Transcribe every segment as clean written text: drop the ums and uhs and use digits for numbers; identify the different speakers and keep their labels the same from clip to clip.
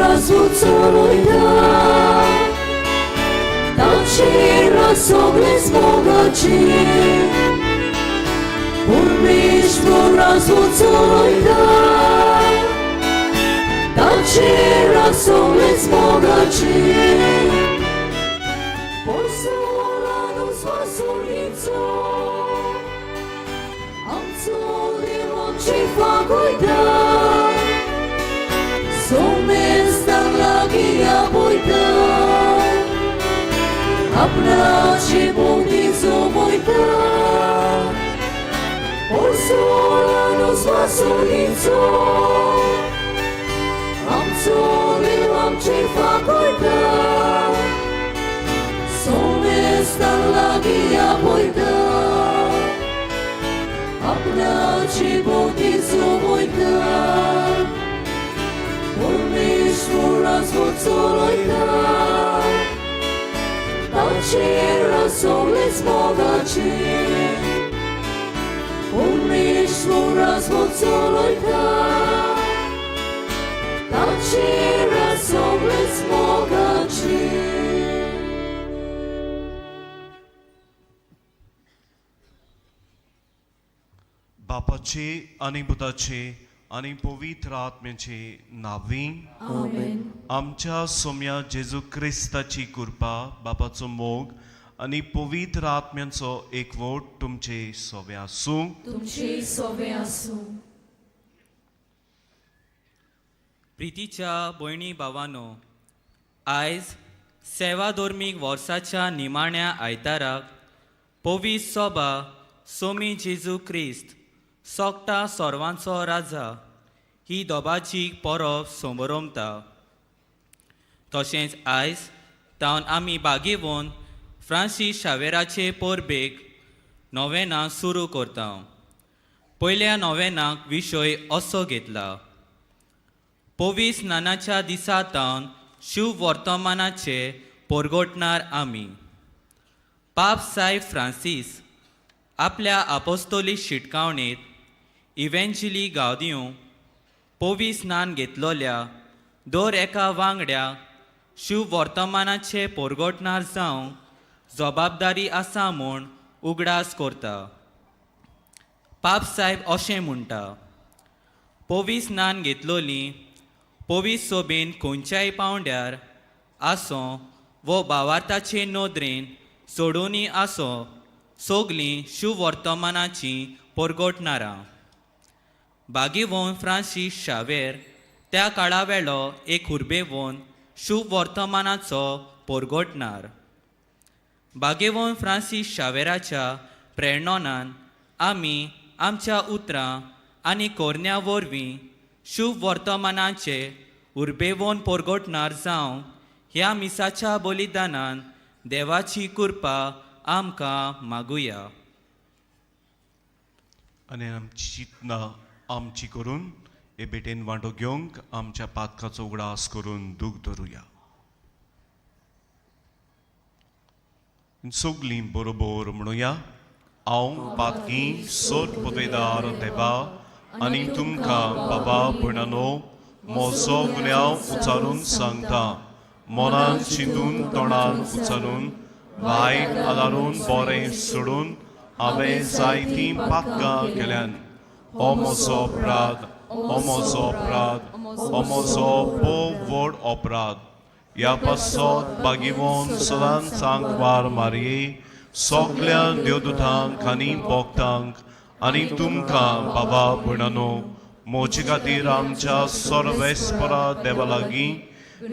Speaker 1: rozwrócona, tam się rozsągle zbogaci. Burmistrz rozwrócona, tam się rozsągle zbogaci. Posolano z wasolicą, amcolilom ci fagoida. Somestan lagi apoita, apnaci bodizo moita. Posolano z wasolicą, amcolilom ci fagoida. Somestan lagi apoita, apnaci bodizo moita. Burmistrz rozwrócona, tam się rozsągle zbogaci. Burmistrz rozwrócona, tam się rozsągle zbogaci.
Speaker 2: बापाचे आणि पुताचे आणि पवित्र आत्म्याचे नावी
Speaker 1: आमेन.
Speaker 2: आमच्या सोम्या जेजू ख्रिस्ताची कृपा बापाचो मोग आणि पवित्र आत्म्यांचो एकवट तुमचे सोबे आसूं.
Speaker 1: तुमचे सोबे आसूं.
Speaker 3: प्रितीच्या भयणी भावांनो, आयज सेवा धर्मीक वर्साच्या निमाण्या आयताराक पवित्र सोबा सोमी जेजू क्रिस्त सोगटा सर्वांचो राजा ही दोबाची परब समोरमता. तशेंच आयज तावन आमी बागेवून फ्रांसीस शावेराचे परबेक नोवेना सुरू करता. पयल्या नोवेनाक विशय असो घेतला: पवित्र स्नानाच्या दिसा तावन शुभ वर्तमानाचे परगोटणार आमी. पाप सायब फ्रांसीस आपल्या आपोस्तोलीक शिटकावणेंत इव्हेंजली गावदिवं पवित्र स्नान घेतलोल्या दर एका वांगड्याक शुभ वर्तमानाचे परगोटणार जावंक जबाबदारी आसा म्हूण उगडास करता. पाप सायब अशें म्हणटा: पवित्र स्नान घेतलोली पवित्र सोबेन खंयच्याय पावंड्यार आसो वो भावार्थाचे नोदरेन सोडूनी आसो सगलीं शुभ वर्तमानाची परगोटणारां. बागेवोन फ्रांसीस शावेर त्या काळा वेळो एक हुर्बेवोन शुभ वर्तमानाचो परगोटणार. बागेवोन फ्रांसीस शावेराच्या प्रेरणान आमी आमच्या उतरां आनी कोरन्या वरवीं शुभ वर्तमानाचे उर्बेवोन परगोटणार जावं ह्या मिसाच्या बलिदानान देवाची कृपा आमकां मागुया.
Speaker 2: आणि आमची चिंतना आमची करून हे बेटेन वांटो घेवंक आमच्या पातकाचो उगडास करून दूख धरुया. सगलीं बरोबर म्हणुया: हांव पातकी सोट पोतेदार देवा आनी तुमकां बाबा भयणानो म्हजो गुन्यांव उचारून सांगता. मनान चिंतून तोंडान उचारून वायट आदारून बरें सोडून हांवें जायतीं पातकां केल्यान. हो म्हजो अपराध, हो म्हजो अपराध, हो म्हजो व्हड अपराध. ह्या पासत बागेवोन सदांच सांगवार मारये सगल्या देवदूतांक आनी भक्तांक आनी तुमकां बाबा भयणानो म्हजे खातीर आमच्या सर्वेस्परा देवा लागीं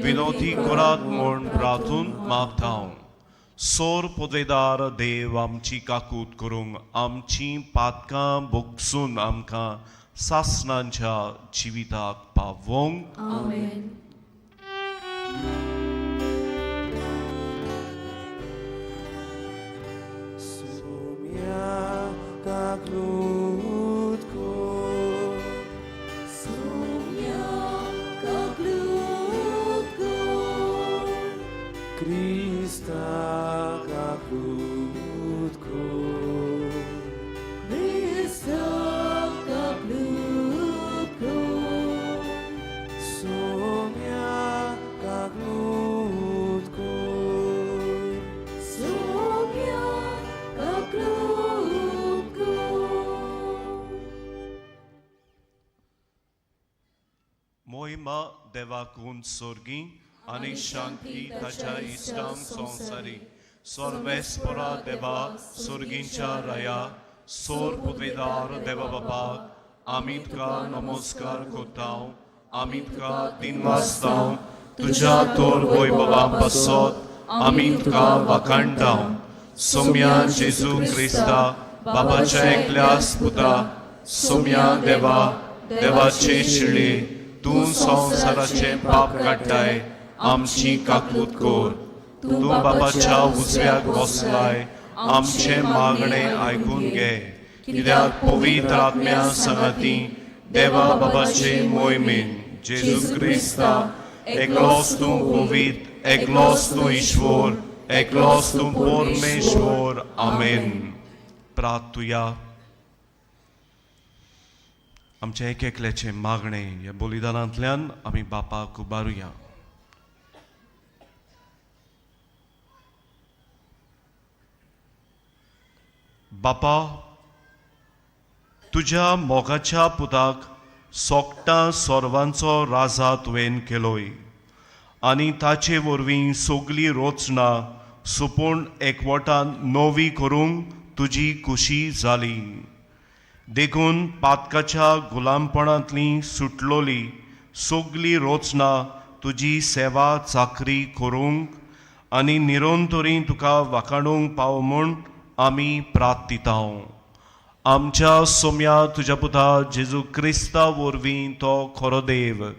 Speaker 2: विनोदी करात म्हूण प्रार्थून मागता हांव. सोर पोतेदार देव आमची काकूट करूंक आमची पातकां भोगसून आमकां सासणांच्या जिविताक पावोवंक.
Speaker 1: आमेन.
Speaker 4: Somia
Speaker 2: मोहिमा देवाकून सोर्गी आणि शांती ताच्या इष्टांक संवसारी सर्वेस्परा देवा सोर्गींच्या राया सोर पुतवेदार देवा बापाक आमी तुका नमस्कार करतां आमी तुका दिनवासतां तुझ्या तोर वैभवा पासत आमी तुका वाखाणटां सोम्या जेजू क्रिस्ता बाबाच्या एकल्यास पुता सोम्या देवा देवाचे शिळे तू संसाराचे पाप काडटाय आमची काकूत कोर तू बाबाच्या उजव्याक बसलाय आमचे मागणे आयकून घे कित्याक पवित्र आत्म्या संगती देवा बाबाचे मोहिमेन जेजू क्रिस्ता एकलोच तू पवित्र एकलोच तू ईश्वर एकलोच तू परमेश्वर आमेन. प्रार्थुया. आमचे एक एकल्याचे मागणे या बलिदानांतल्यान आमी बापाक उबारुया. बापा, तुझ्या मोगाच्या पुताक सोगटा सोर्वांचो राजा तुवें केलोय आनी ताचे वरवीं सगळीं रोचणां सुपूण एकवटान नवी करूंक तुजी खुशी जाली. देखून पातकाच्या गुलामपणांतली सुटलोली सगळीं रोचणां तुजी सेवा चाकरी करूंक आनी निरंतरी तुका वाखाणूंक पाव म्हूण आमी प्रार्थितांव. आमच्या सोम्या तुज्या पुता जेजू क्रिस्ता वरवीं तो खरो देव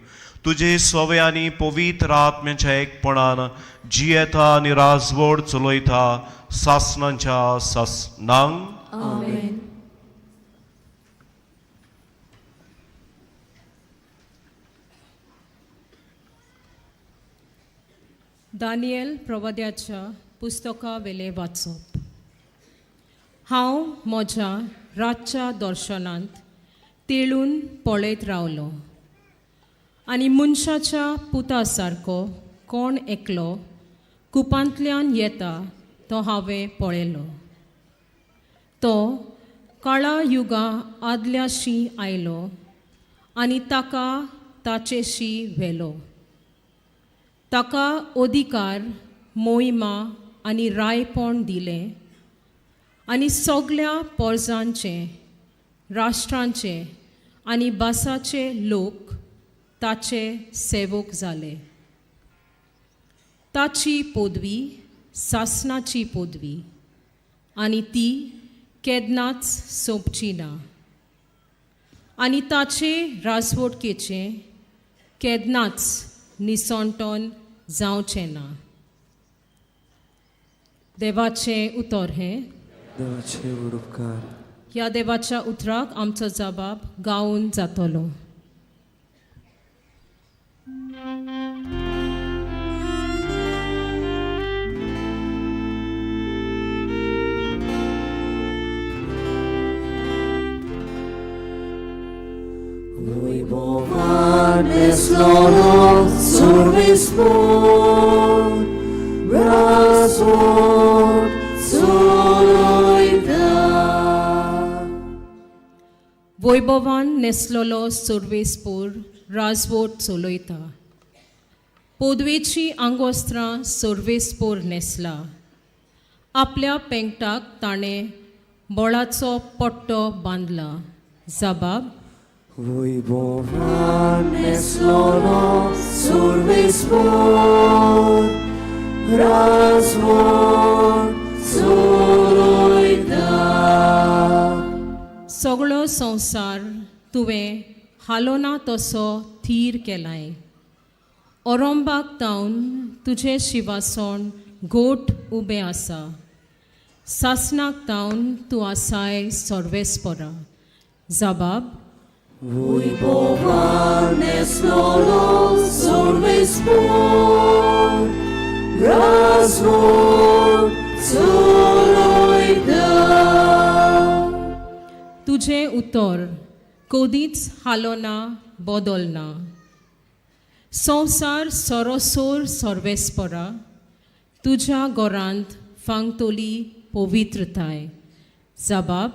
Speaker 2: तुजे सोवे आनी पवित्र आत्म्याच्या एकपणान जियेता आनी राजवड चलयता सासणांच्या सासणांक.
Speaker 1: आमेन.
Speaker 4: दानियल प्रवाद्याच्या पुस्तका वेले वाचप. हांव म्हज्या रातच्या दर्शनांत तेळून पळयत रावलो आनी मनशाच्या पुता सारको कोण एकलो कुपांतल्यान येता तो हांवें पळयलो. तो काळा युगा आदल्याशी आयलो आनी ताका ताचेशी व्हेलो. ताका अधिकार मोहिमा आनी रायपण दिलें आनी सगळ्या परजांचे राष्ट्रांचे आनी भासाचे लोक ताचे सेवक जाले. ताची पदवी सासणाची पदवी आनी ती केन्नाच सोंपची ना आनी ताचे राजवटकेचे केन्नाच निसंतोन जावचें ना. देवाचें उतर हें.
Speaker 5: देवाचे उपकार.
Speaker 4: ह्या देवाच्या उतराक आमचो जबाब गावून जातलो.
Speaker 1: Wojmowanes lolo survis por razón soloida.
Speaker 4: वैभवान नेसलोलो सुर्वेस्पूर राजवट चलयता. पदवेची आंगोस्त्रां सुर्वेस्पूर नेसला. आपल्या पेंगटाक ताणें बळाचो पट्टो बांदला. जबाब.
Speaker 1: Wojmowanes lolo survis por razón soloida.
Speaker 4: सगळो संवसार तुवें हालोना तसो थीर केलाय. अरंबाक तावन तुजें शिवासण गोठ उबें आसा. सासणाक तावन तूं आसाय सर्वेस्परा. जबाब.
Speaker 1: Wojmowanes lolo survis por razón soloida.
Speaker 4: तुझे उतर कधीच हालोना बदलना. संवसार सरोसोर सर्वेस्परा तुझ्या घरांत फांगतोली पवित्रताय. जबाब.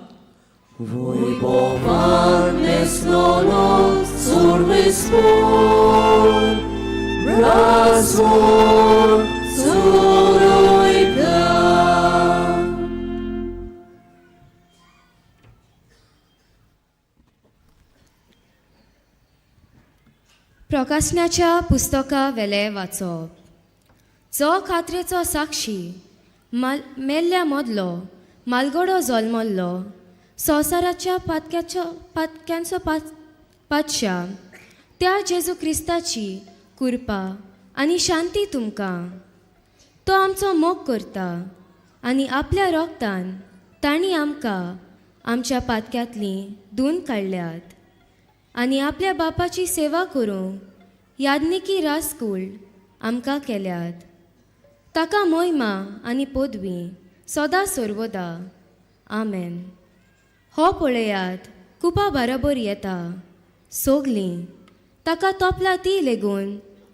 Speaker 1: Voi bovanes lolos survespor, razor suroida.
Speaker 6: प्रकाशनाच्या पुस्तका वेले वाचप. जो खात्रेचो साक्षी मेल्ल्या मदलो मालगडो जल्मल्लो संवसाराच्या पातक्यांचो पातशाह त्या जेजू क्रिस्ताची कृपा आनी शांती तुमकां. तो आमचो मोग करता आनी आपल्या रोगतान तांणी आमकां आमच्या पातक्यांतलीं धुवन काडल्यात आनी आपल्या बापाची सेवा करूंक यादनिकी राजकुळ आमकां केल्यात. ताका मोहिमा आनी पदवी सदां सर्वदा. आमेन. हो पळयात कुपा बराबर येता. सोगलीं ताका तोपला ती लेगून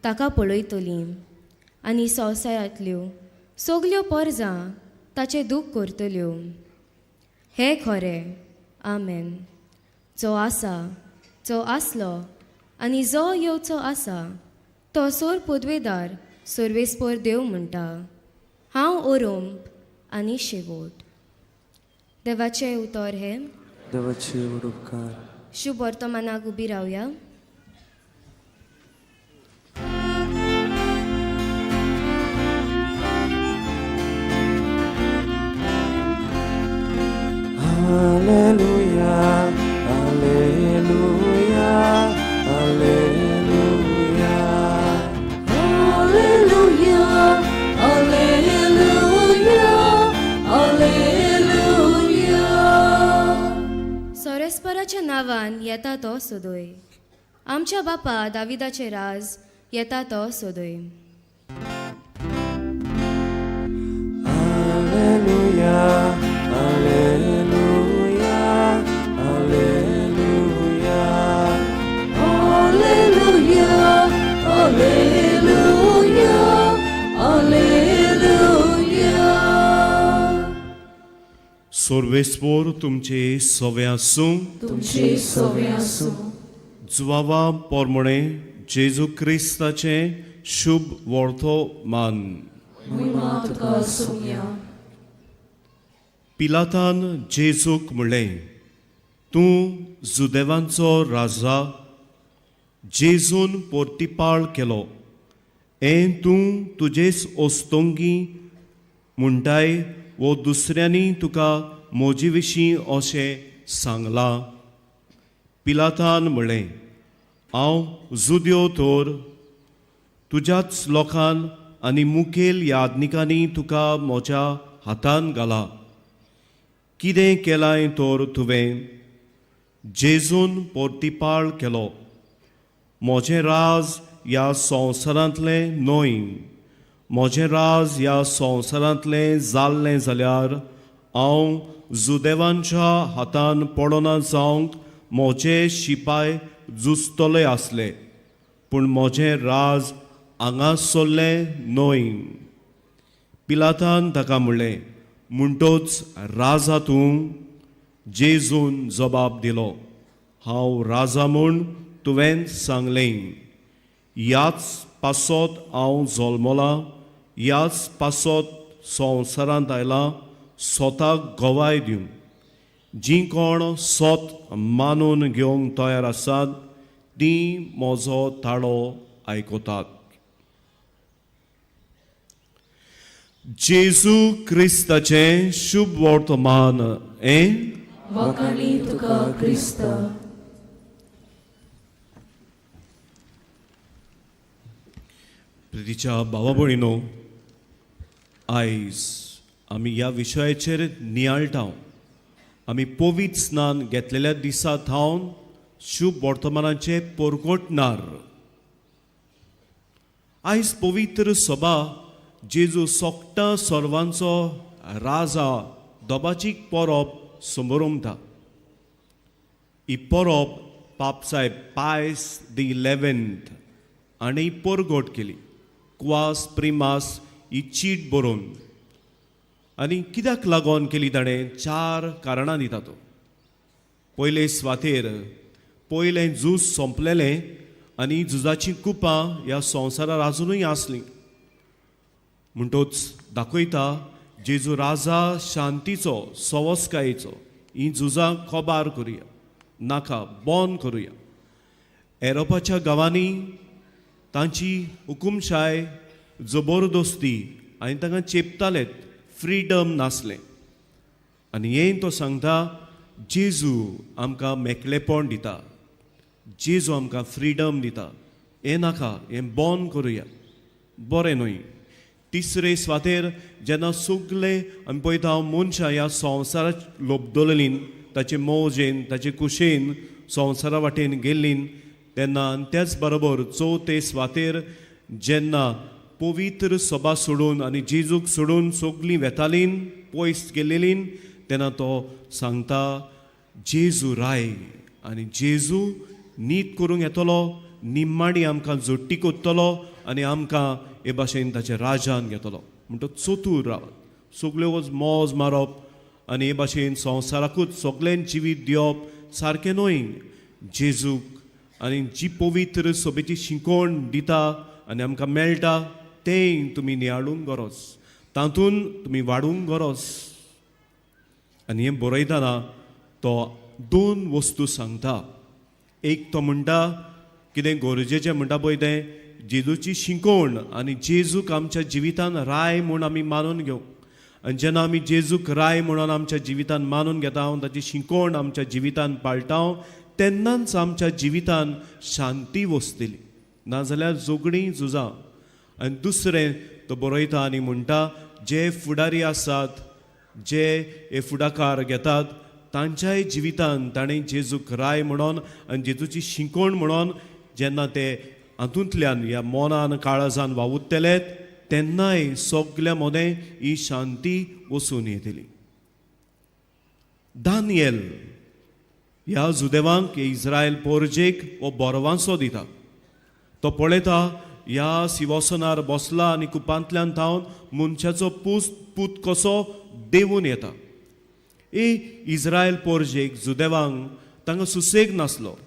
Speaker 6: ताका पळयतलीं आनी संवसारांतल्यो सोगल्यो परजां ताचें दूख करतल्यो. हें खरें. आमेन. जो आसा, जो आसलो आनी जो येवचो आसा तो सोर पदवेदार सर्वेस्पर देव म्हणटा. हांव ओरोंब आनी शेवट. देवाचें उतर हें.
Speaker 5: देवाचे उपकार.
Speaker 6: शुभ वर्तमानाक उबी रावया.
Speaker 5: Hallelujah, hallelujah, hallelujah.
Speaker 1: Hallelujah, hallelujah, hallelujah.
Speaker 6: सोरेस्पराच्या नांवान येता तो सोदय. आमच्या बापा दाविदाचे राज येता तो सोदय.
Speaker 5: Hallelujah, hallelujah, hallelujah.
Speaker 1: Hallelujah, hallelujah, hallelujah.
Speaker 2: सर्वेस्पोर तुमचे सवे आसूं.
Speaker 1: तुमचे सवे आसूं.
Speaker 2: जुवावा पोरमणे जेजू क्रिस्ताचे शुभ वर्तमान.
Speaker 1: महिमा तुका आसूं.
Speaker 2: पिलातान जेजूक म्हणलें, तूं जुदेवांचो राजा. जेजून पोर्तिपाळ केलो. हें तूं तुजेच ओस्तोंगी म्हणटाय वो दुसऱ्यांनी तुका मोजी विशीं अशें सांगलां. पिलातान म्हणलें, हांव जुद्यो तर तुज्याच लोकान आनी मुखेल यादनिकांनी तुका म्हज्या हातान घाला. कितें केलां तर तुवें? जेजून पोर्तिपाळ केलो. म्हजें राज ह्या संवसारांतलें न्हय. म्हजें राज ह्या संवसारांतलें जाल्लें जाल्यार हांव जुदेवांच्या हातान पडना जावंक म्हजे शिपाय झुजतले आसले. पूण म्हजें राज हांगा सरलें न्हय. पिलातान ताका म्हणलें, म्हणटोच राजा तूं? जेजून जबाब दिलो, हांव राजा म्हूण तुवें सांगलें. ह्याच पासत हांव जल्मलां, ह्याच पासत संवसारांत आयलां स्वताक गवाय दिवंक. जीं कोण स्वत मानून घेवंक तयार आसात तीं म्हजो ताळो आयकतात. जेजू क्रिस्ताचें शुभ वर्तमान.
Speaker 1: वखाणी तुका क्रिस्त.
Speaker 2: प्रितीच्या भावा भयणीनो, आयज आमी ह्या विशयाचेर नियाळटाव. आमी पवित्र स्नान घेतलेल्या दिसा थावन शुभ वर्तमानाचे परगोटणार. आयज पवित्र सभा जेजू सोगटा सर्वांचो राजा दोबाचीक परब समारंभता. ही परब पापसाहेब पायस XI आनी परगोट केली. क्वास प्रिमास ही चीट बरोवन. आनी कित्याक लागोन केली ताणें 4 कारणां दिता तो.
Speaker 7: पयले स्वातेर पयलें झूज सोंपलेलें आनी झुजाची कुपां ह्या संवसारार आजुनूय आसलीं. म्हणटूच दाखयता जेजू राजा शांतीचो सवस्कायेचो ही झुजां खोबार करुया, नाका बंद करुया. युरोपाच्या गांवांनी तांची हुकुमशाय जबरदस्ती आनी तांकां चेपतालेत, फ्रिडम नासलें. आनी हें तो सांगता जेजू आमकां मेकळेपण दिता, जेजू आमकां फ्रिडम दिता. हें नाका, हें बंद करुया, बरें न्हय. तिसरे स्वातेर जेन्ना सगळे आमी पळयता हांव मनशां ह्या संवसारांत लोबदलेलीं, ताचे मौजेन ताचे कुशेन संवसारा वाटेन गेल्लीं, तेन्ना आनी त्याच बरोबर चवथे स्वातेर जेन्ना पवित्र सभा सोडून आनी जेजूक सोडून सगळीं वेतालीं, पयस गेलेलीं, तेन्ना तो सांगता जेजू राय आनी जेजू नीत करूंक येतलो, निम्माणी आमकां जोडटी कोत्तलो आनी आमकां हे भाशेन ताच्या राजान घेतलो. म्हणटच चतूर रावप, सगळ्यो मोज मारप आनी हे भाशेन संवसाराकूच सगळ्यांक जिवीत दिवप सारकें न्हय. जेजूक आनी जी पवित्र सभेची शिकवण दिता आनी आमकां मेळटा तें तुमी नियाळूंक गरज, तातूंत तुमी वाडूंक गरज. आनी हें बरयतना तो 2 वस्तू सांगता. एक तो म्हणटा कितें गरजेचें म्हणटा पळय तें जेजूची शिकवण आनी जेजूक आमच्या जिवितान राय म्हूण आमी मानून घेवंक. आनी जेन्ना आमी जेजूक राय म्हणून आमच्या जिवितान मानून घेता, ताची शिकवण आमच्या जिवितान पाळटा, तेन्नाच आमच्या जिवितान शांती वसतली, नाजाल्यार झगडीं झुजां. आनी दुसरें तो बरयता आनी म्हणटा जे फुडारी आसात, जे हे फुडाकार घेतात, तांच्याय जिवितान ताणें जेजूक राय म्हणून आनी जेजूची शिकवण म्हणून जेन्ना ते हातूंतल्यान ह्या मोनान काळजान वावुरतले, तेन्नाय सगल्या मदें ही शांती वचून येतली. दानियेल ह्या जुदेवांक इस्रायल पोरजेक हो बोरवांसो दिता. तो पळयता ह्या सिंहासनार बसला आनी कुपांतल्यान थावन मनशाचो पूत कसो देंवून येता. इस्रायल पोरजेक जुदेवांक तांकां सुसेग नासलो.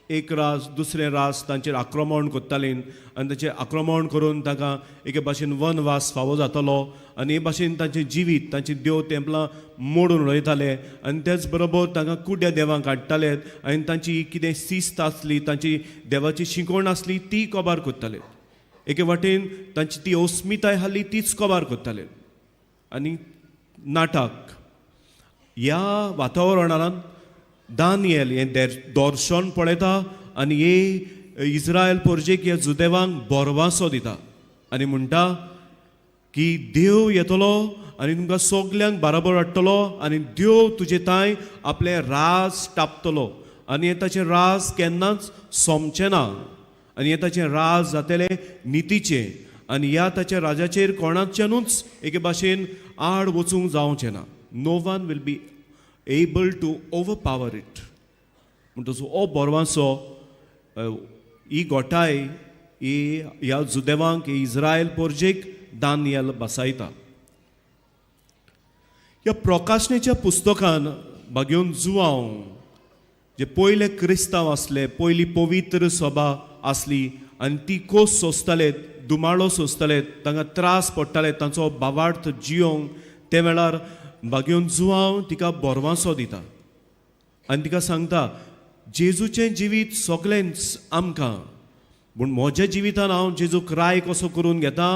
Speaker 7: एक रास दुसरे रास तांचेर आक्रमण कोत्तालीं आनी ताचें आक्रमण करून तांकां एके भाशेन वनवास फावो जातालो आनी हे भाशेन तांचें जिवीत, तांचीं देव तेंपलां मोडून उडयताले आनी त्याच बरोबर तांकां कुड्या देवांक हाडटाले आनी तांची कितें शिस्त आसली, तांची देवाची शिकवण आसली ती कोबार कोत्ताले. एके वाटेन तांची ती अस्मिताय आसली तीच कोबार कोत्ताले. आनी नाटक ह्या वातावरणांत दानियेल हें दर्शन पळयता आनी हे इस्रायल पोरजेक ह्या जुदेवांक बोरवांसो दिता आनी म्हणटा की देव येतलो आनी तुमकां सगल्यांक बराबर हाडटलो आनी देव तुजे तांय आपलें राज टापतलो आनी हे ताचें राज केन्नाच सोंपचें ना आनी हे ताचें राज जातलें नितीचें आनी ह्या ताच्या राजाचेर कोणाच्यानूच एके भाशेन आड वचूंक जावचें ना. No one will be able to overpower it. म्हणटच हो बोरवांसो ही गोठाय ही ह्या जुदेवांक इस्रायल पोरजेक दानियेल बसयता. ह्या प्रकाशनेच्या पुस्तकान बागेवन जुवांव जे पयले क्रिस्तांव आसले, पयली पवित्र सभा आसली आनी ती कोस सोंसताले, दुमाळो सोंसताले, तांकां त्रास पडटाले तांचो भावार्थ जियोंक, ते वेळार बागेवन जुवांव तिका बोरवांसो दिता आनी तिका सांगता जेजूचें जिवीत सगळेंच आमकां, पूण म्हज्या जिवितान हांव जेजूक राय कसो करून घेता,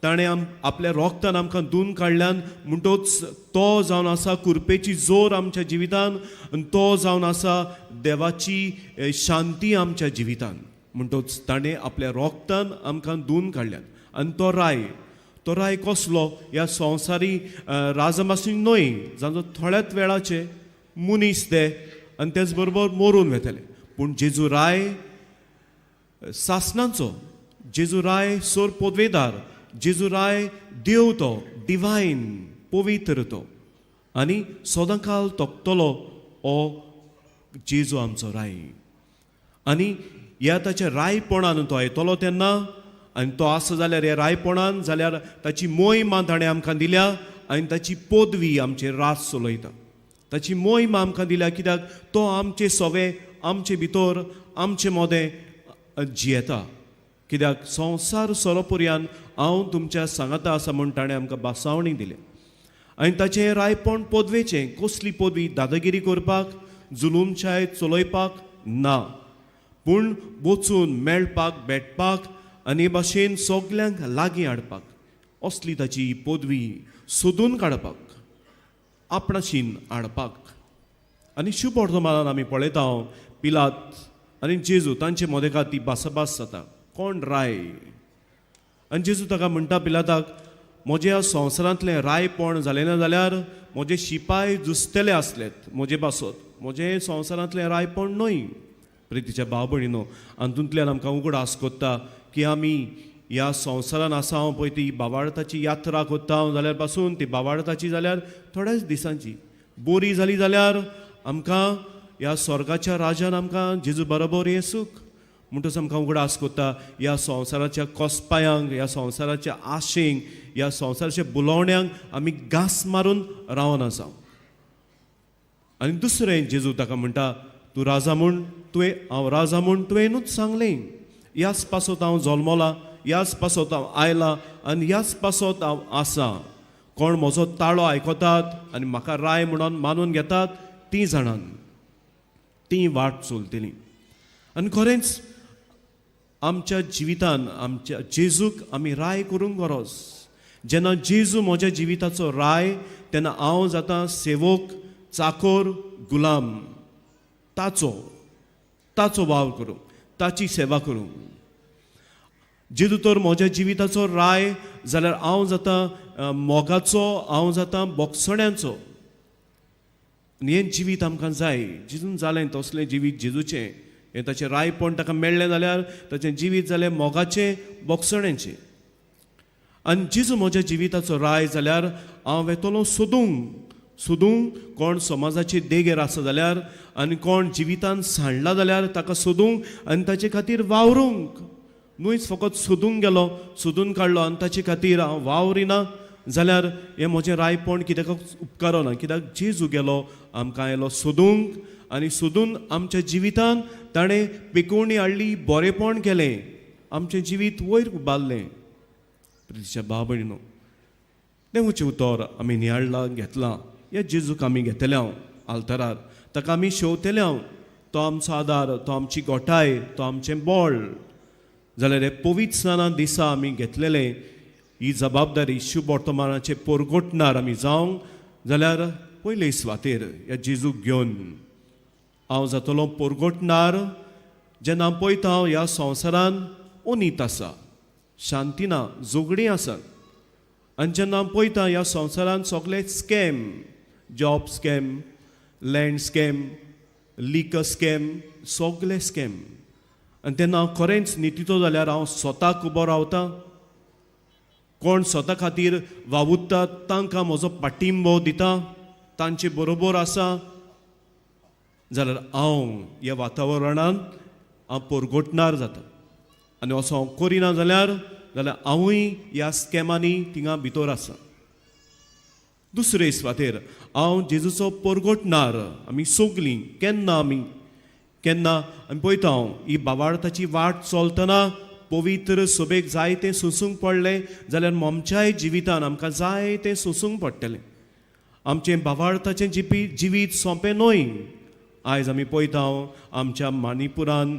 Speaker 7: ताणें आपल्या रोगतान आमकां धुवन काडल्यान म्हणटच तो जावन आसा कुरपेची जोर आमच्या जिवितान आनी तो जावन आसा देवाची शांती आमच्या जिवितान. म्हणटच ताणें आपल्या रोगतान आमकां धुवन काडल्यान आनी तो राय कसलो ह्या संवसारी राजमासीन न्हय, जाचो थोड्याच वेळाचे मनीस ते आनी तेच बरोबर मरून वेतले. पूण जेजू राय सासणांचो, जेजू राय सोर पदवेदार, जेजू राय देव तो डिवायन पवित्र तो आनी सदांकाल तोखतलो हो जेजू आमचो राय. आनी ह्या ताच्या रायपणान तो येतलो तेन्ना आनी तो आसा जाल्यार हे रायपणान जाल्यार ताची मोहीमा ताणें आमकां दिल्या आनी ताची पदवी आमचेर रास चलयता, ताची मोहीम आमकां दिल्या, कित्याक तो आमचे सोवे आमचे भितर आमचे मोदें जियेता. कित्याक संवसार सोरो पर्यान हांव तुमच्या सांगाता आसा म्हूण ताणें आमकां बासावणी दिली. आनी ताचें रायपण पदवेचें, कसली पदवी? दादागिरी करपाक, जुलूमशाय चलोवपाक ना, पूण वचून मेळपाक, भेटपाक आनी हे भाशेन सगल्यांक लागीं हाडपाक. असली ताची पदवी सोदून काडपाक, आपणाशीन हाडपाक. आनी शुभ वर्तमानान आमी पळयता पिलात आनी जेजू तांचे मोदेकात ती भासाभास जाता, कोण राय. आनी जेजू ताका म्हणटा पिलाताक, म्हजे ह्या संवसारांतलें रायपण जालें ना जाल्यार म्हजे शिपाय जुस्तले आसलेत म्हजे बासोत, म्हजें संवसारांतलें रायपण न्हय. प्रितीच्या भाव भयणीनो, हातूंतल्यान आमकां उगड आसकोत्ता की आमी ह्या संवसारान आसा पळय ती बाबाळताची यात्रा कोत्ता जाल्यार पासून ती बाबाळताची जाल्यार थोड्याच दिसांची बोरी जाली जाल्यार आमकां ह्या स्वर्गाच्या राजान आमकां जेजू बरोबर येसूक. म्हणटच आमकां उगड आसकोत्ता ह्या संवसाराच्या कोसपायांक, ह्या संवसाराच्या आशेंक, ह्या संवसाराच्या बुलोवण्यांक आमी घास मारून रावन आसा. आनी दुसरें जेजू ताका म्हणटा, तूं राजा म्हूण तुवें, हांव राजा म्हूण तुवेंनूच सांगलें. ह्याच पासत हांव जल्मला, ह्याच पासत हांव आयलां आनी ह्याच पासत हांव आसा. कोण म्हजो ताळो आयकतात आनी म्हाका राय म्हणून मानून घेतात तीं जाणां ती वाट चलतली. आनी खरेंच आमच्या जिवितान आमच्या जेजूक आमी राय करूंक गरज. जेन्ना जेजू म्हज्या जिविताचो राय, तेन्ना हांव जाता सेवक, चाकोर, गुलाम. ताचो वावर करूं, ताची सेवा करूं. जेजू तर म्हज्या जिविताचो राय जाल्यार हांव जाता मोगाचो, हांव जाता बोगसण्यांचो. हें जिवीत आमकां जाय. जेजून जालें तसलें जिवीत जेजूचें, हें ताचें रायपण ताका मेळ्ळें जाल्यार ताचें जिवीत जालें मोगाचें, बोगसण्यांचें. आनी जेजू म्हज्या जिविताचो राय जाल्यार हांव येतलो सोदूंक कोण समाजाचे देगेर आसा जाल्यार आनी कोण जिवितान सांडला जाल्यार ताका सोदूंक आनी ताचे खातीर वावरूंक. न्हूच फकत सोदूंक गेलो, सोदून काडलो आनी ताचे खातीर हांव वावरिना जाल्यार हें म्हजें रायपण कित्याक उपकारो ना. कित्याक जेजू गेलो आमकां आयलो सोदूंक आनी सोदून आमच्या जिवितान ताणें पिकोवणी हाडली, बरेपण केलें, आमचें जिवीत वयर उबारलें. प्रितीच्या भाव भयणीनो, देवाचें उतर आमी नियाळला घेतलां. ह्या जेजूक आमी घेतल्या आल्तारार, ताका आमी शेवतल्या. तो आमचो आदार, तो आमची गोठाय, तो आमचें बळ. जाल्यार हे पवित्र स्नाना दिसा आमी घेतलेलें ही जबाबदारी शुभ वर्तमानाचे पोरगोटणार आमी जावंक जाल्यार पयले सुवातेर ह्या जेजूक घेवन हांव जातलो पोरगोटणार. जेन्ना हांव पळयता हांव ह्या संवसारान अनीत आसा, शांती ना, झगडीं आसात. आनी जेन्ना हांव पळयता ह्या संवसारान सगळे scam, job scam, land scam, लिकर स्कॅम, सगळे स्कॅम. आनी तेन्ना हांव खरेंच न्हिदीतो जाल्यार हांव स्वताक उबो रावतां. कोण स्वता खातीर वावुरतात तांकां म्हजो पाठिंबो दिता, तांचे बरोबर आसा जाल्यार हांव ह्या वातावरणान हांव पोरगोटणार जाता. आनी असो हांव करिना जाल्यार हांवूय ह्या स्कॅमांनी थिंगा भितर आसा. दुसरे सुवातेर हांव जेजूचो पोरगोटणार. आमी सगलीं केन्ना आमी पळयता हांव ही बाबाळताची वाट चलतना पवित्र सभेक जाय तें सोसूंक पडलें जाल्यार आमच्याय जिवितान आमकां जाय तें सोसूंक पडटलें. आमचें बाबाळताचें जिवीत सोंपें न्हय. आयज आमी पळयता आमच्या मणिपुरान,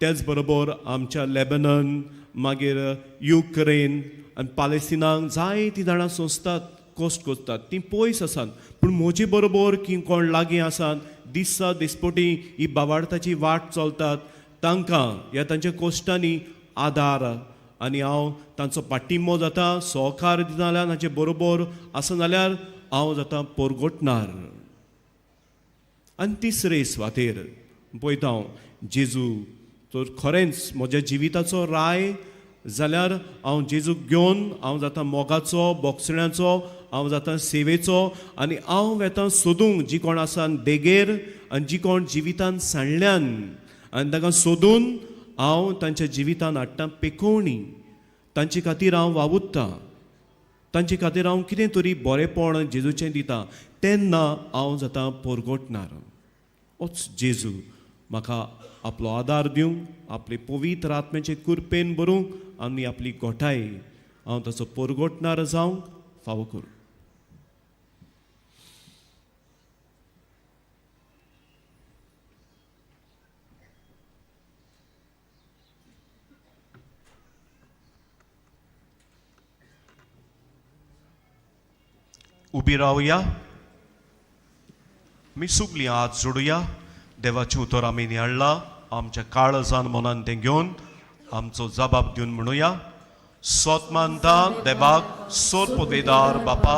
Speaker 7: तेच बरोबर आमच्या लेबनन, मागीर युक्रेन आनी पालेस्तिनाक जायतीं जाणां सोंसतात, कश्ट करतात. तीं पयस आसात, पूण म्हजे बरोबर की कोण लागीं आसात, दिसा दिसपटी ही बाबाळताची वाट चलतात, तांकां ह्या तांच्या कश्टांनी आदार आनी हांव तांचो पाठिंबो जाता, सहकार दिता जाल्यार तांचे बरोबर आसा जाल्यार हांव जाता पोरगोटणार. आनी तिसरे सुवातेर पळयता हांव जेजू तर खरेंच म्हज्या जिविताचो राय जाल्यार हांव जेजूक घेवन हांव जाता मोगाचो, बोगसण्याचो, हांव जाता सेवेचो आनी हांव येता सोदूंक जी कोण आसा देगेर आनी जी कोण जिवितान सांडल्यान आनी ताका सोदून हांव तांच्या जिवितान हाडटा पेकोवणी. तांचे खातीर हांव वावुरतां. तांचे खातीर हांव कितें तरी बरेंपण जेजूचें दितां तेन्ना हांव जाता परगोटणार. होच जेजू म्हाका आपलो आदार दिवंक आपले पवित्र आत्म्याचे कुरपेन भरूंक आनी आपली गोठाय हांव ताचो परगोटणार जावंक फावो करूं.
Speaker 2: उबी रावया. मी सुगली हात जोडुया. देवाची उतर आमी निहाळ्ळा. आमच्या काळजान मनान तें घेवन आमचो जबाब दिवन म्हणुया. सोतमानता देवाक सोर पोदेदार बापा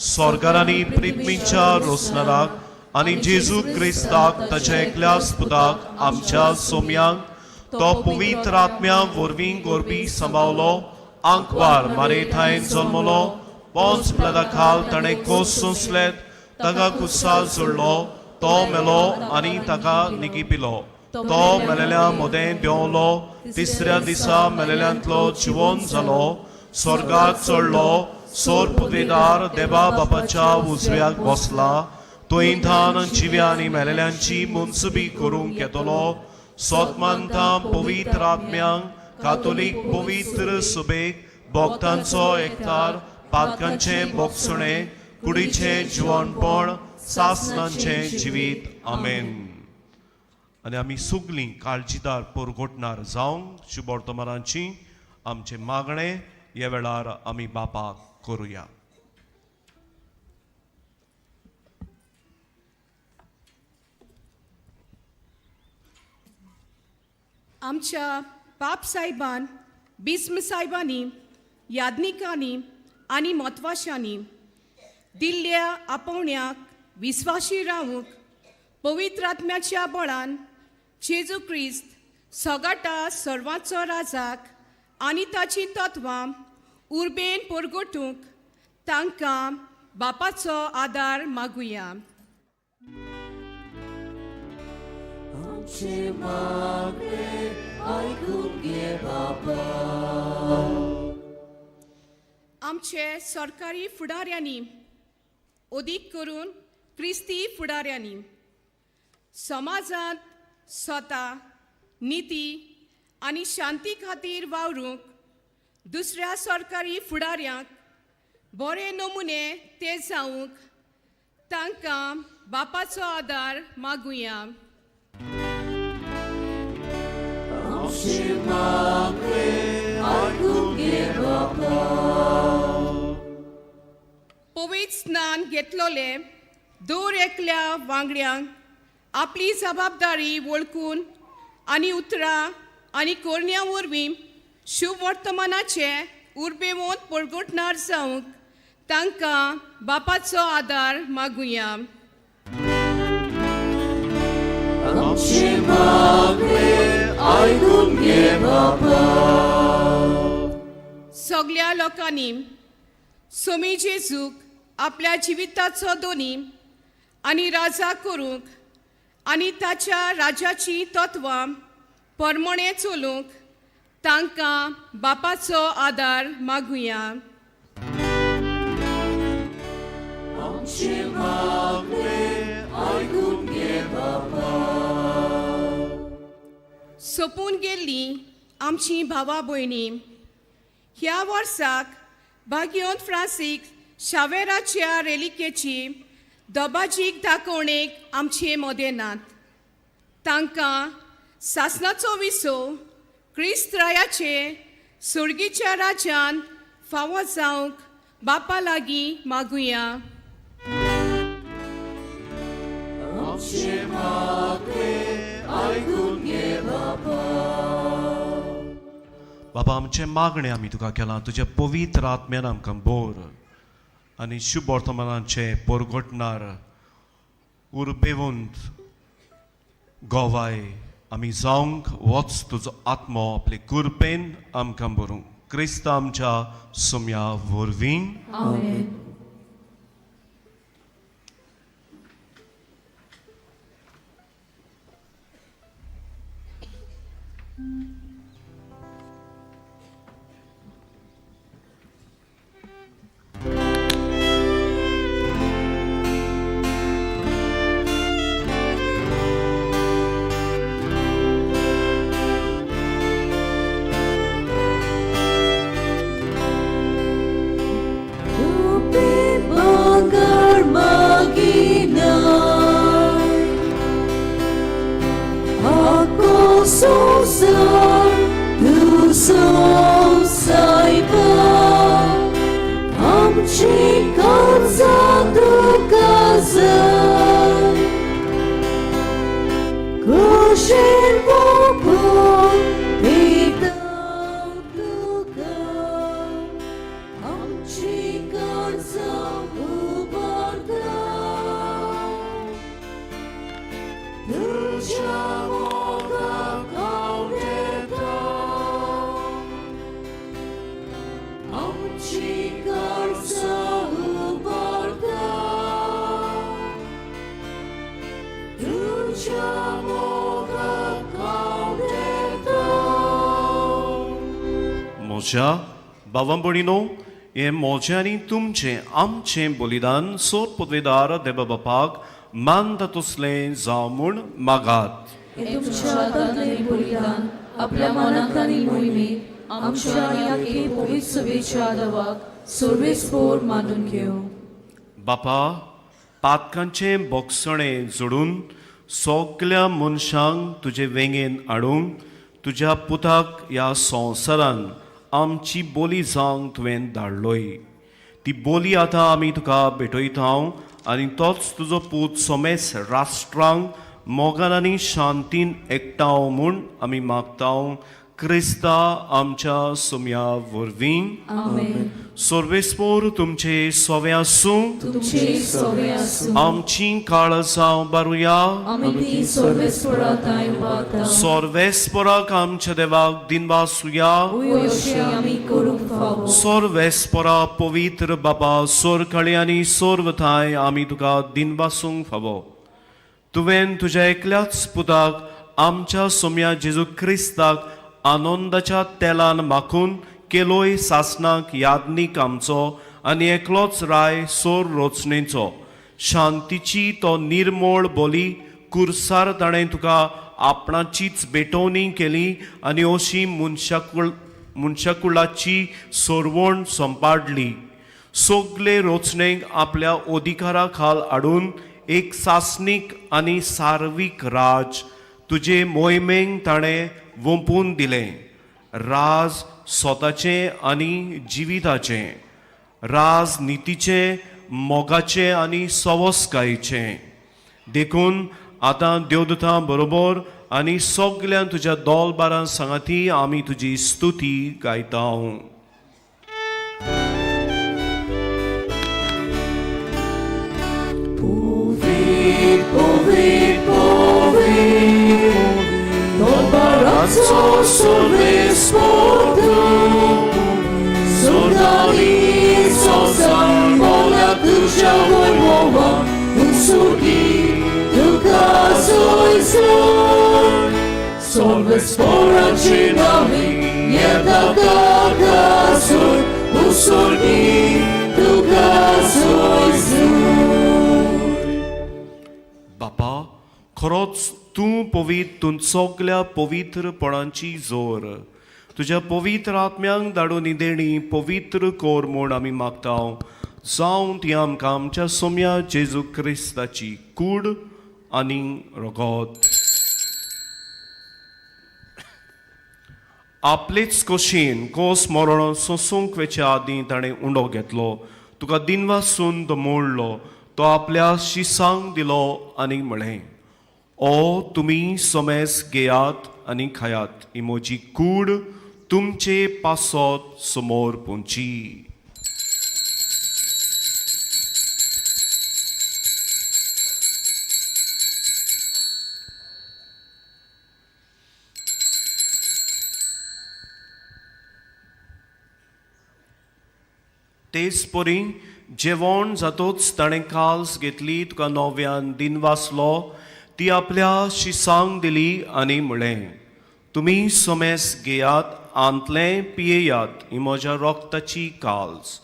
Speaker 2: स्वर्गारांनी प्रित्मीच्या रोसनाराक आनी जेजू क्रिस्ताक ताच्या एकल्या पुताक आमच्या सोम्यांक तो पवित्र आत्म्या वरवीं गोरबी सांबावलो आंकवार मारे थायन जल्मलो पोंच ब्लदा खाल ताणें कोस सोंसलेत ताका कुस्साल जोडलो तो मेलो आनी ताका निगिपिलो तो मेलेल्या मोदें देंवलो तिसऱ्या दिसा मेलेल्यांतलो जिवंत जालो स्वर्गात चडलो सोर पुतेदार देवा बापाच्या उजव्याक बसला तुयेंतान जिव्या आनी मेलेल्यांची मुनसुबी करूंक येतलो सोतमानता पवित्र आत्म्यांक कातोलीक पवित्र सुबेक भोगतांचो एकठार पातकांचें बोगसणें कुडीचें जिवणपण सासणांचें जिवीत आमेन. आनी आमी सगलीं काळजीदार परगोटणार जावंक शुभ वर्तमानांची आमचे मागणें ह्या वेळार आमी बापाक करुया.
Speaker 8: आमच्या बाप साहेबान बिस्म साहेबांनी याज्ञिकांनी आनी म्हत्वाशांनी दिल्ल्या आपोवण्याक विस्वाशी रावूंक पवित्र आत्म्याच्या बळान जेजू क्रिस्त सगटा सर्वांचो राजाक आनी ताची तत्वां उर्बेन परगटूंक तांकां बापाचो आदार मागुया. आमचे सरकारी फुडाऱ्यांनी अदीक करून क्रिस्ती फुडाऱ्यांनी समाजांत स्वता निती आनी शांती खातीर वावरूंक दुसऱ्या सरकारी फुडाऱ्यांक बरे नमुने ते जावंक तांकां बापाचो आदार मागुया. पवित्र स्नान घेतलोले दर एकल्या वांगड्यांक आपली जबाबदारी वळखून आनी उतरां आनी कोरण्या वरवीं शुभ वर्तमानाचे उर्बेवंत परगटणार जावंक तांकां बापाचो आदार मागुया. सगळ्या लोकांनी सोमी जेजूक आपल्या जिविताचो दोनी आनी राजा करूंक आनी ताच्या राजाची तत्वां परमणे चलूंक तांकां बापाचो आदार मागुया. सोपून गेल्लीं आमची भावा भयणी ह्या वर्साक भाग्योंत फ्रांसीक शावेराच्या रेलिकेची दबाजीक दाखोवणेक आमचे मदेनात. तांकां सासणाचो विसो क्रिस्तरायाचे सुर्गीच्या राज्यान फावो जावंक बापा लागीं मागुया.
Speaker 2: बाबा आमचे मागणे आमी तुका केलां तुज्या पवित्र आत्म्यान आमकां बोर आनी शुभ वर्तमानांचे परगटणार उर्बेवंत गोवाय आमी जावंक होच तुजो आत्मो आपले कुरपेन आमकां भरूंक क्रिस्त आमच्या सोम्या वरवीं.
Speaker 1: आमेन. आमची काळजां तुका जाय कुशीन मोगून भेटूं तुका आमची काळजां उबारता तुज्या मोगाक हांव येता आमची काळजां उबारता तुज्या मोगाक हांव येता.
Speaker 2: म्हज्या भावां भयणीनो, हें म्हजें आनी तुमचें आमचें बलिदान सोर पदवेदार देवा बापाक मान तसलें जावं म्हूण मागात.
Speaker 1: हे तुमच्या हातांतलें बलिदान आपल्या मनांत आनी मोहिमेंत आमच्या ह्या पवित्र सभेच्या आदाराक सर्वेस्पोर मानून घेवं.
Speaker 2: बापा, पातकांचें बोगसणें जोडून सगल्या मनशांक तुजे वेंगेन हाडून तुज्या पुताक ह्या संवसारान आमची बोली जावंक तुवें धाडलोय. ती बोली आतां आमी तुका भेटयता आनी तोच तुजो पूत सोमेस राष्ट्रांक मोगान आनी शांतीन एकठांव म्हूण आमी मागता. क्रिस्ता आमच्या सोम्या वरवीं.
Speaker 1: आमेन.
Speaker 2: सर्वेस्पोर तुमचे सोवे आसूं.
Speaker 1: तुमचे सोवे आसूं.
Speaker 2: आमची काळजां बारुया.
Speaker 1: आमी ती सर्वेस्पराताय उबारता.
Speaker 2: सर्वेस्पराक आमच्या देवाक दिनवासुया.
Speaker 1: अशें आमी करूंक फावो.
Speaker 2: सर्वेस्परा पवित्र बाबा सोरकाळी आनी सोर्वताय आमी तुका दिनवासूंक फावो. तुवें तुज्या एकल्याच पुताक आमच्या सोम्या जेजू क्रिस्ताक आनंदाच्या तेलान माखून केलोय सासनाक यादनीक आमचो आनी एकलोच राय सोर रोचणेचो शांतीची तो निर्मोळ बोली कुर्सार ताणें तुका आपणाचीच भेटवणी केली आनी अशी मनशाकुळाची सोरवण संपाडली. सगले रोचणेक आपल्या अधिकारा खाल हाडून एक सासनीक आनी सार्वीक राज तुजे मोहिमेक ताणें वंपून दिलें. राज स्वताचें आनी जिविताचें, राज नितीचें, मोगाचें आनी सवस्कायेचें. देखून आतां देवदूतां बरोबर आनी सगल्या तुज्या दोलबारां सांगाती आमी तुजी स्तुती गायता.
Speaker 1: Dolbaraco sorvespor Soldali sosan mola tuja vojvova Usurgi tuka soizor Sorvespora činami Jedna taka sur Usurgi tuka soizor.
Speaker 2: बापा, खरोच तूं तूं सगल्या पवित्रपणांची जोर तुज्या पवित्र आत्म्यांक धाडून देणी पवित्र कोर म्हूण आमी मागता. जावं ती आमकां आमच्या सोम्या जेजू क्रिस्ताची कूड आनी रगत. आपलेच कशीन कोस मरण सोसूंक वेच्या आदीं ताणें उंडो घेतलो. तुका दिनवासून तो मोडलो. तो आपल्या शिसांक दिलो आनी म्हळें, ओ तुमी सोमेस घेयात आनी खायात. ही म्हजी कूड तुमचे पासत समोर पोंची. तेच परी जेवण जातूच ताणें काल्स घेतली, तुका नव्यान दिनवासलो. ती आपल्या शिसांक दिली आनी म्हळें, तुमी सोमेस घेयात आंतलें पियेयात. ही म्हज्या रोगताची काल्स,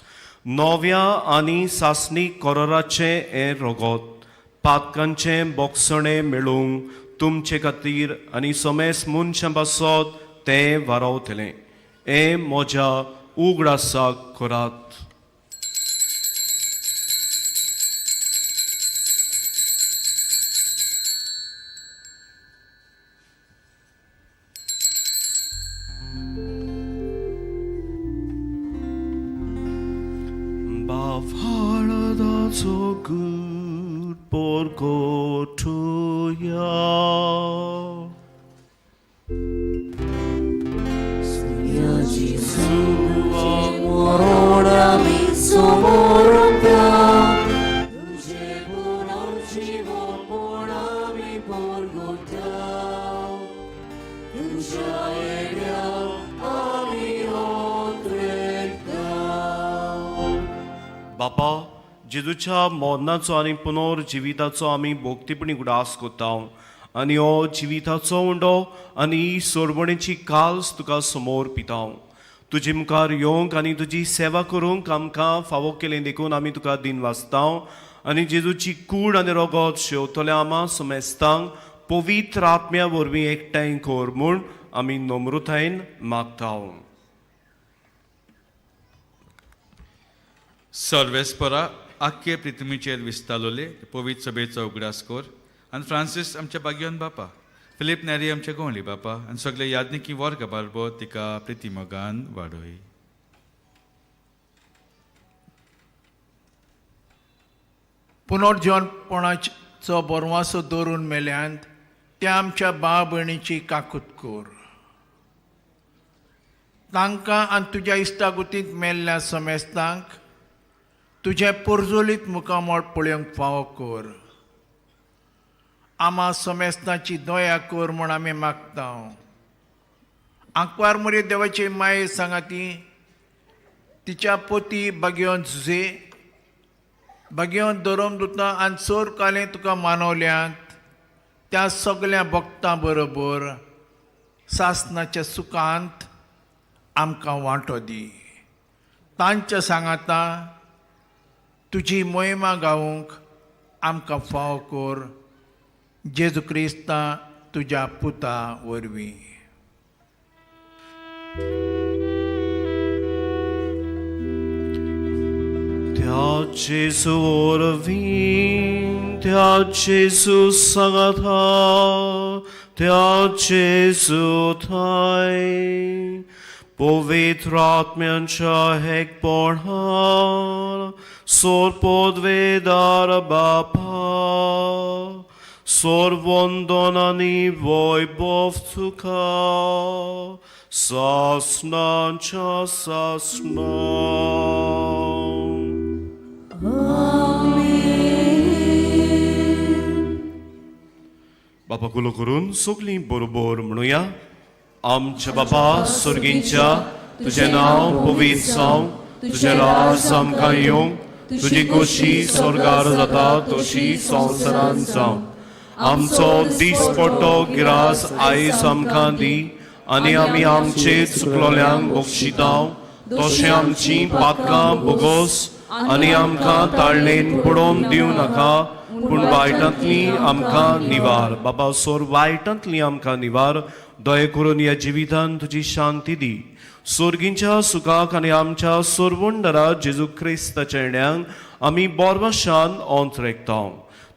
Speaker 2: नव्या आनी सासणी कोराचें हें रगत पातकांचें बोगसणें मेळूंक तुमचे खातीर आनी सोमेस मनशां पासत तें वारवतलें. हें म्हज्या उगडासाक करात. Avaradazo good porgo tuya.
Speaker 1: Mororami somoronga Tuje punorjivo morami porgota Tuja eria ami otrekta
Speaker 2: बापा जेजूच्या मोन्नाचो आनी पुनर्जिविताचो आमी भोगतीपणी उडास कोत्ता आनी हो जिविताचो उंडो आनी सोडवणेची काल्स तुका समोर पिता तुजे मुखार येवंक आनी तुजी सेवा करूंक आमकां फावो केलें देखून आमी तुका दिन वाचता आनी जेजूची कूड आनी रोगोत शेवतले आमा समेस्तांक पवित्र आत्म्या वरवीं एकठांय कर म्हूण आमी नम्रतायेन मागता
Speaker 9: सर्वेस्परा आख्खे पृथ्वीचेर विस्तारलोले पवित्र सभेचो उगडास कोर आनी फ्रांसीस आमच्या बागयोन बापा फिलीप नॅरी आमच्या गोंवली बापा आनी सगळे यादनिकी वर्ग बारबो तिका प्रितीमोगान वाडोय.
Speaker 10: पुनर्जीवनपणाचो बोरवासो दवरून मेल्यांत त्या आमच्या भाव भयणीची काकूत कोर. तांकां आनी तुज्या इश्टागुतींत मेल्ल्या समेस्तांक तुजें पुर्जोलीत मुखामोळ पळोवंक फावो कर. आमा समेस्तांची दया कर म्हूण आमी मागता. आंकवार मोरये देवाची माये सांगाती तिच्या पोती बागयोन झुजे बागयोन धरोम दुतां आनी चोर कालें तुका मानवल्यांत त्या सगळ्या भक्तां बरोबर सासणाच्या सुखांत आमकां वांटो दी. तांच्या सांगाता तुजी मोहिमा गावूंक आमकां फाव कर. जेजू क्रिस्ता तुज्या पुता वरवीं.
Speaker 2: त्या जेजू वरवीं त्या जेजू सांगाता त्या जेजू थंय पवित्र आत्म्यांच्या एकपणान सोरपोदवेदार बापा सोरवंदनांनी वैभव तुका सासणांच्या सासणां. बापा कुलो करून सगळीं बरोबर म्हणुया. आमच्या बापा स्वर्गींच्या तुजें नांव पवित्र जावं तुजें राज आमकां येवंक तुजी खोशी स्वर्गार जाता तशी संवसारांत जावं. आमचो दिसपट्टो गिरास आयज आमकां दी आनी आमी आमचे चुकलोल्यांक बक्षिता तशें आमची पातकां बोगोस आनी आमकां ताळणेन पडोवन दिवं नाका पूण वायटांतली आमकां निवार. बाबा सोर वायटांतली आमकां निवार. दया करून ह्या जिवितांत तुजी शांती दी. स्वर्गींच्या सुखाक आनी आमच्या सोरवंडरा जेजू क्रिस्ताच्या येण्याक आमी बोरवाशान अंतरेकता.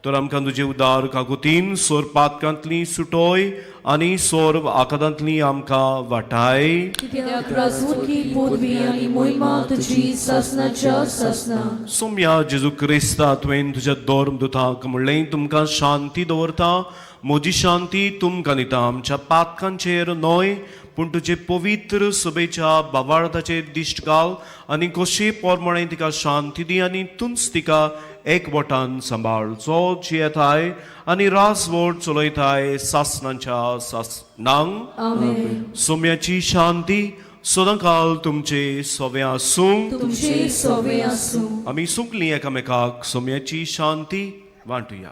Speaker 2: तर आमकां तुजे उदार काकुतीन सोर पातकांतली सुटोय आनी सोर आकांतांतली आमकां वाटाय.
Speaker 1: कित्याक राजवटी पदवी आनी मोहिमा तुजी सासणाच्या सासणा.
Speaker 2: सोम्या जेजू क्रिस्ता तुवें तुज्या धर्म दुताक म्हणलें तुमकां शांती दवरता म्हजी शांती तुमकां दिता. आमच्या पातकांचेर न्हय पूण तुजे पवित्र सभेच्या बाबार्थाचेर दिश्ट घाल आनी कशे पोरमणें तिका शांती दी आनी तूंच तिका एकवटान सांबाळ. जो जियेताय आनी राजवट चलयताय सासणांच्या सासणांक. सोम्याची शांती सदांकाल तुमचे सोवे आसूं.
Speaker 1: तुमचे सोवे आसूं.
Speaker 2: आमी सगळीं एकामेकाक सोम्याची शांती वांटुया.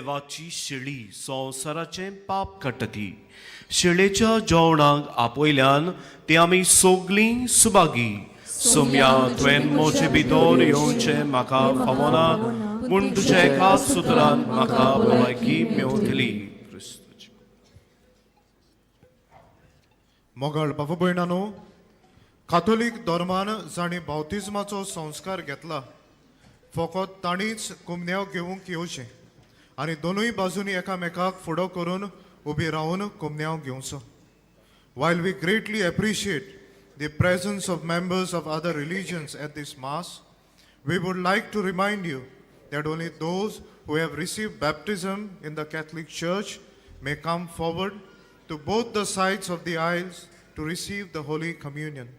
Speaker 7: देवाची शिळी संवसाराचे पाप काडटली शिळेच्या जेवणाक आपयल्यान ते आमी सोगलीं सुभागी सोम्या तुवें मोचे भितर येवचें म्हाका फावना पूण तुज्या एकाच सुत्रान म्हाका भलायकी मेवतली.
Speaker 11: मोगळ बाबा भयणानो, काथोलीक धर्मान जाणी बावतिजमाचो संस्कार घेतला फकत ताणीच कुमन्याव घेवंक येवचें आनी दोनूय बाजूनी एकामेकाक फुडो करून उबी रावन कुमन्याव घेवचो. While we greatly appreciate the presence of members of other religions at this Mass, we would like to remind you that only those who have received baptism in the Catholic Church may come forward to both the sides of the aisles to receive the Holy Communion.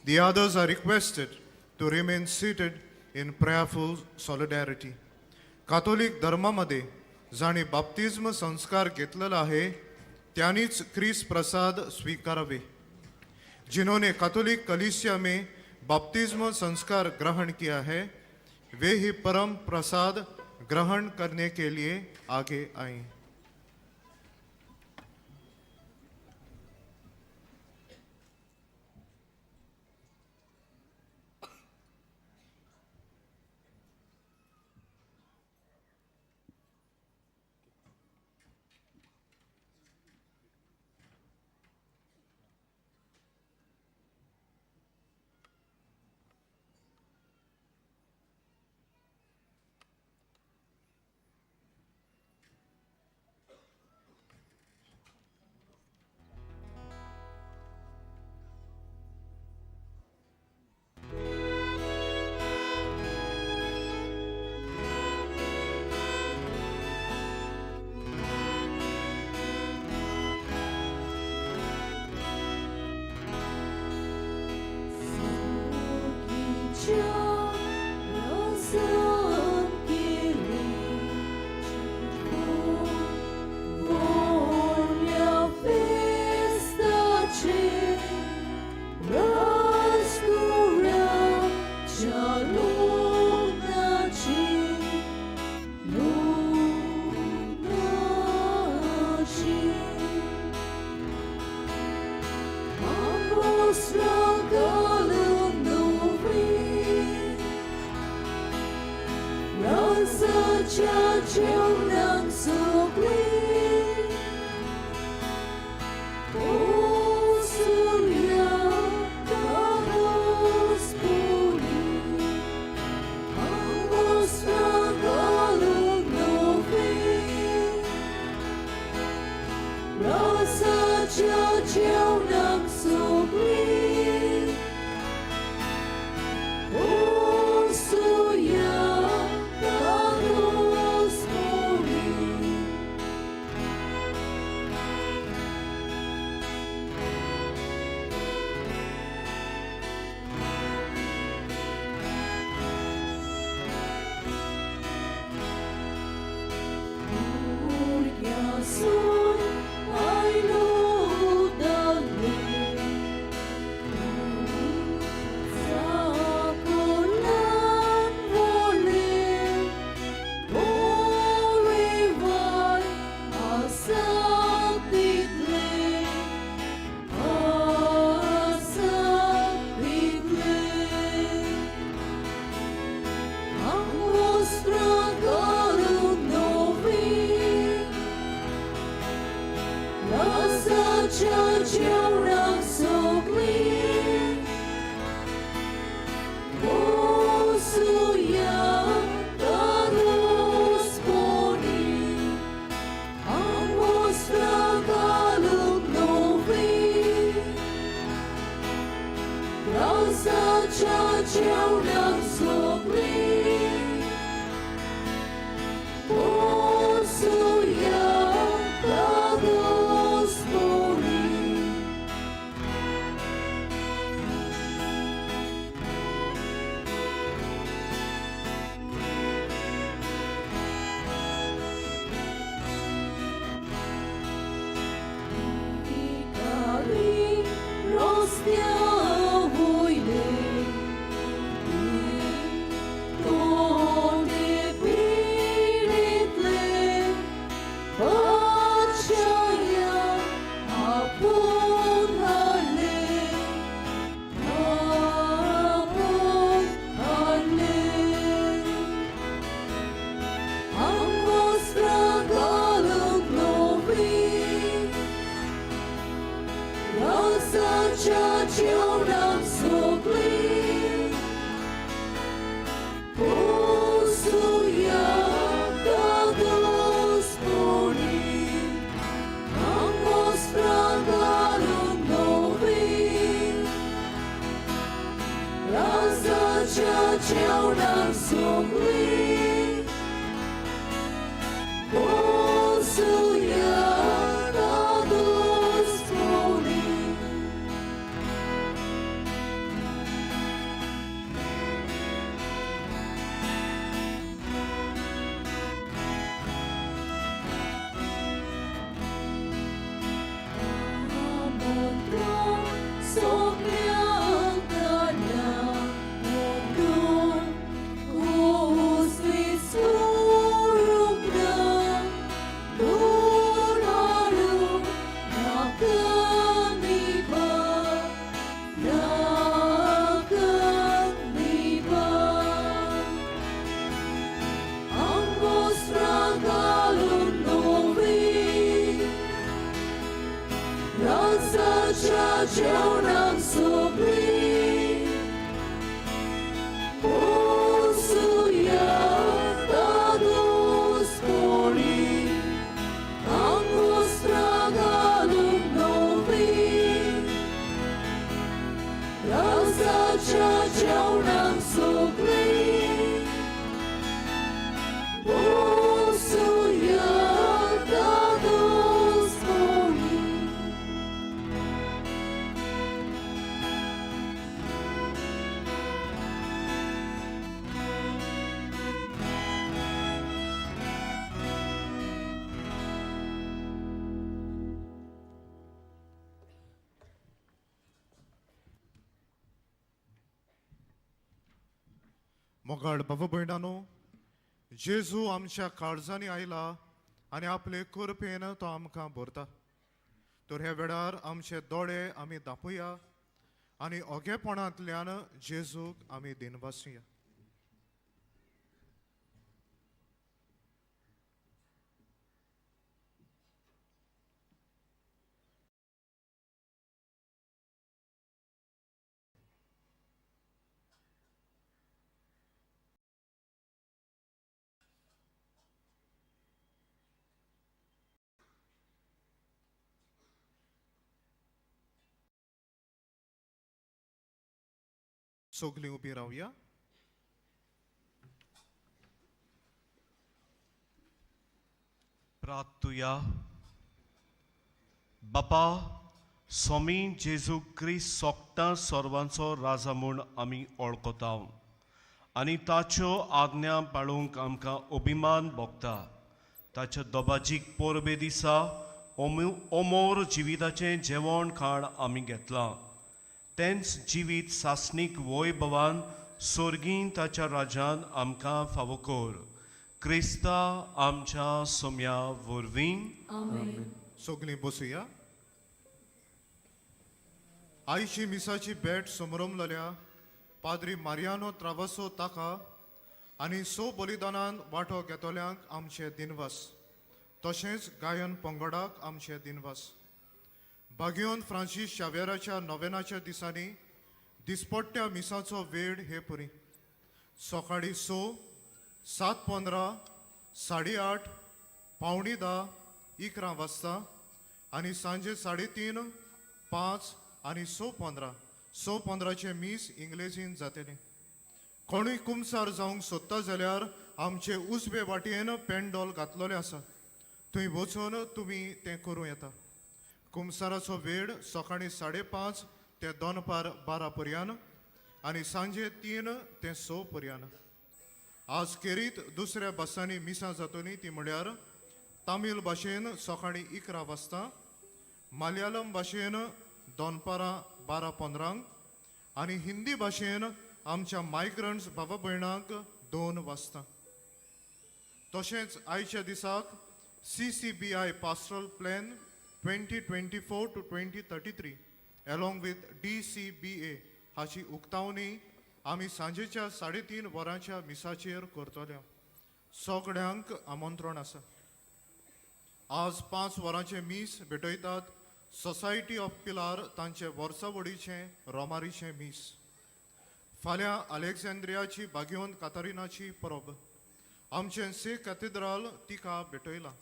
Speaker 11: The others are requested to remain seated in prayerful solidarity. Catholic धर्मामध्ये जाणी बाप्तिस्म संस्कार घेतलेला आहे त्यांनीच Chris प्रसाद स्वीकारावे. जिन्होंने Catholic कलीसिया में बपतिस्म संस्कार ग्रहण किया है वे ही परम प्रसाद ग्रहण करने के लिए आगे आएं.
Speaker 1: Rozpiałuj जेवणाक सोगलीं पोसुया तादोस कोणी आंगोस्tra घालून नवीं रावसाच्या जेवणाक सोगलीं पोसुया तादोस कोणी
Speaker 11: मोगाळ बाबा भयणानो, जेजू आमच्या काळजांनी आयला आनी आपले करपेन तो आमकां भरता. तर ह्या वेळार आमचे दोळे आमी धांपया आनी ओगेपणांतल्यान जेजूक आमी दिनवासुया. सगलीं उबी रावया.
Speaker 2: प्रार्थुया. बापा, स्वामी जेजू क्रिस्त सोगता सर्वांचो राजा म्हूण आमी वळखता आनी ताच्यो आज्ञा पाळूंक आमकां अभिमान भोगता. ताच्या दोबाजीक पोरबे दिसा अमोर जिविताचें जेवण खाण आमी घेतलां. तेंच जिवीत सासणीक वैभवान सोर्गीन ताच्या राज्यान आमकां फावो कर. क्रिस्ता आमच्या सोम्या वरवीं.
Speaker 11: सगलीं बसुया. आयची मिसाची भेट समरमलेल्या पाद्री मारियानो त्रावासो ताका आनी सो बलिदानान वांटो घेतल्यांक आमचे दिनवास. तशेंच गायन पंगडाक आमचे दिनवास. भाग्योन फ्रांसीस शावेराच्या नोवेनाच्या दिसांनी दिसपट्ट्या मिसाचो वेळ हे परी. सकाळी 6, 7:15, 8:30, 9:45, 11 वाजता आनी सांजे 3:30, 5 आनी 6:15. 6:15चे मीस इंग्लिशीन जातले. कोणूय कुमसार जावंक सोदता जाल्यार आमचे उजवे वाटेन पेंडॉल घातलेले आसा. थंय वचून तुमी तें करूं येता. कुमसाराचो वेळ सकाळी 5:30 ते दनपार 12 पर्यंत आनी सांजे 3 ते 6 पर्यंत. आज केरीत दुसऱ्या भासांनी मिसां जातली ती म्हळ्यार तामील भाशेन सकाळी 11 वाजता, मलयालम भाशेन दनपारां 12:15 आनी हिंदी भाशेन आमच्या मायग्रंट्स भावा भयणांक 2 वाजता. तशेंच आयच्या दिसाक CCBI pastoral plan 2024 to 2033 along with DCBA हाची उक्तावणी आमी सांजेच्या 3:30 वरांच्या मिसाचेर करतले. सगळ्यांक आमंत्रण आसा. आज 5 वरांचे मीस भेटयतात सोसायटी ऑफ पिलार तांचे वर्सावडीचे रोमारीचे मीस. फाल्यां अलेक्झांद्रियाची बागियोन कातारिनाची परब. आमचे से कॅथेड्रल तिका भेटयला.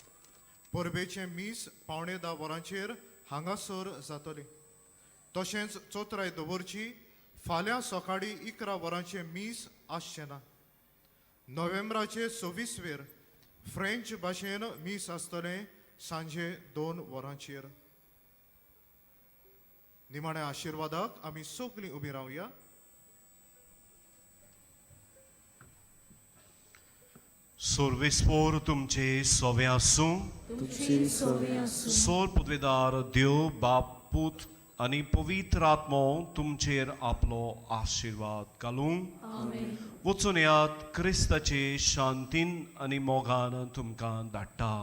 Speaker 11: परबेचे मीस 9:15 वरांचेर हांगासर जातले. तशेंच चोत्राय दवरची फाल्यां सकाळी 11 वरांचे मीस आसचें ना. नोव्हेंबराचे 26 फ्रेंच भाशेन मीस आसतले सांजे 2 वरांचेर. निमाण्या आशिर्वादाक आमी सगलीं उबी रावया.
Speaker 2: सर्वेस्पोर तुमचे सोवे आसूं. सोर पुतवेदार देव बाप पूत आनी पवित्र आत्मो तुमचेर आपलो आशिर्वाद घालूं. वचून यात क्रिस्ताचे शांतीन आनी मोगान तुमकां धाडटा.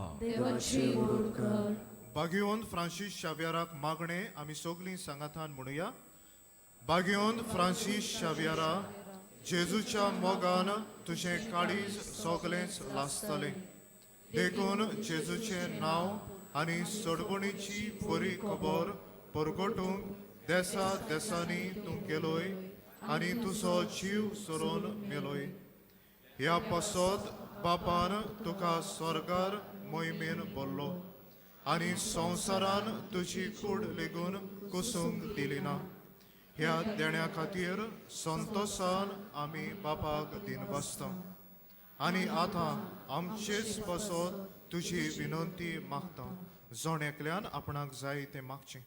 Speaker 11: बागियोन फ्रांसीस शावियाराक मागणे आमी सगलीं सांगातान म्हणुया. बागियोन फ्रांसीस शावियारा, जेजूच्या मोगान तुझें काळीज सोगलेंच लासतलें. देखून जेजूचें नांव आनी सोडवणीची बरी खबर परगटूंक देसा देसांनी तूं केलोय आनी तुजो जीव सोडून मेलोय ह्या पासत बापान तुका स्वर्गार मोहिमेन बोल्लो आनी संवसारान तुजी कूड लेगून कुसूंक दिली ना ह्या देण्या खातीर संतोशान आमी बापाक दिन बसता आनी आतां आमचेच पासत तुजी विनंती मागता जोण एकल्यान आपणाक जाय तें मागचें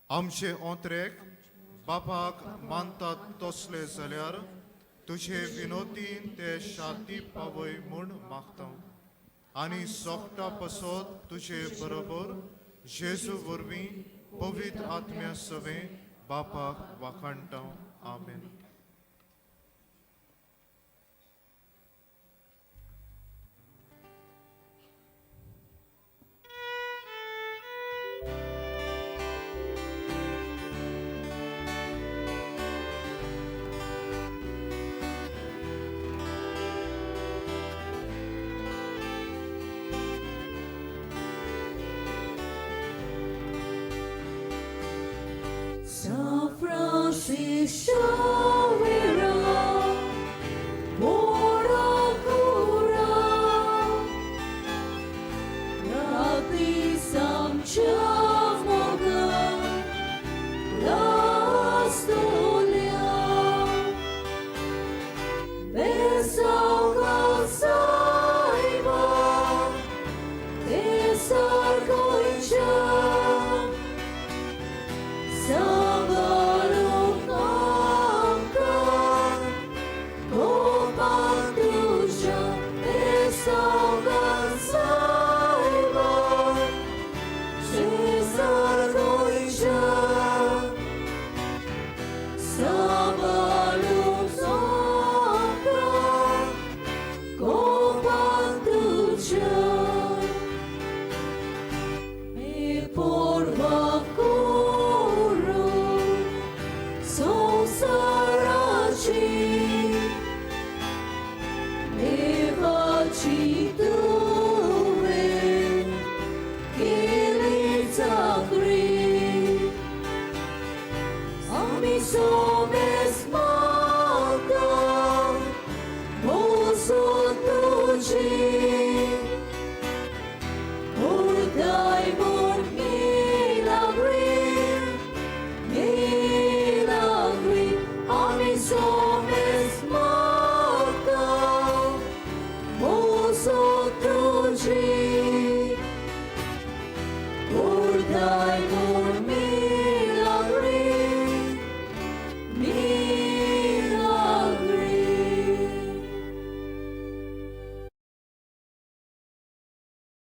Speaker 11: आमचे ओंत्रेक बापाक मानतात तसले जाल्यार तुझे विनोदीन ते शांती पावय म्हूण मागता आनी सोगटा पासत तुजे बरोबर जेजू वरवीं पवित्र आत्म्या सवे बापाक वाखाणटा आमेन
Speaker 1: São Francisco.